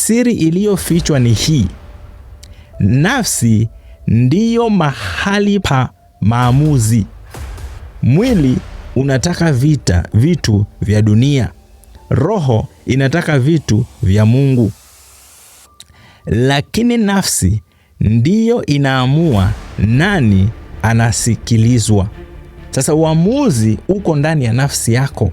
siri iliyofichwa ni hii: nafsi ndiyo mahali pa maamuzi. Mwili unataka vitu vya dunia. Roho inataka vitu vya Mungu. Lakini nafsi ndiyo inaamua nani anasikilizwa. Sasa uamuzi uko ndani ya nafsi yako.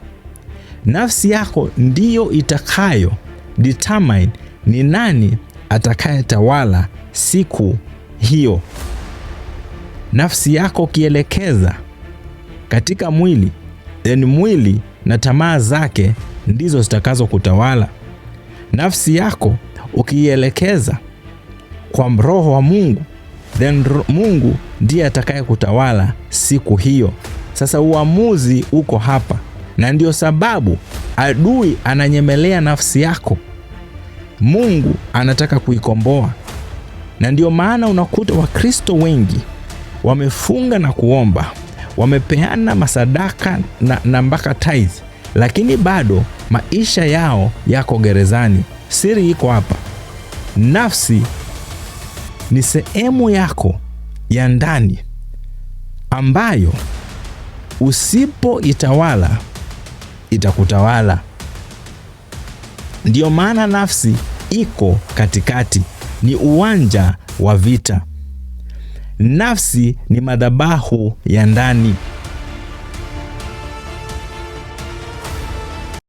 Nafsi yako ndiyo itakayo determine ni nani atakayetawala siku hiyo. Nafsi yako kielekeza katika mwili, then mwili na tamaa zake ndizo zitakazo kutawala. Nafsi yako ukielekeza kwa Roho wa Mungu, then Mungu ndiye atakaye kutawala siku hiyo. Sasa uamuzi uko hapa, na ndio sababu adui ananyemelea nafsi yako. Mungu anataka kuikomboa, na ndio maana unakuta Wakristo wengi wamefunga na kuomba, wamepeana masadaka na mpaka tithe, lakini bado maisha yao yako gerezani. Siri iko hapa. Nafsi ni sehemu yako ya ndani ambayo usipoitawala itakutawala. Ndio maana nafsi iko katikati, ni uwanja wa vita. Nafsi ni madhabahu ya ndani.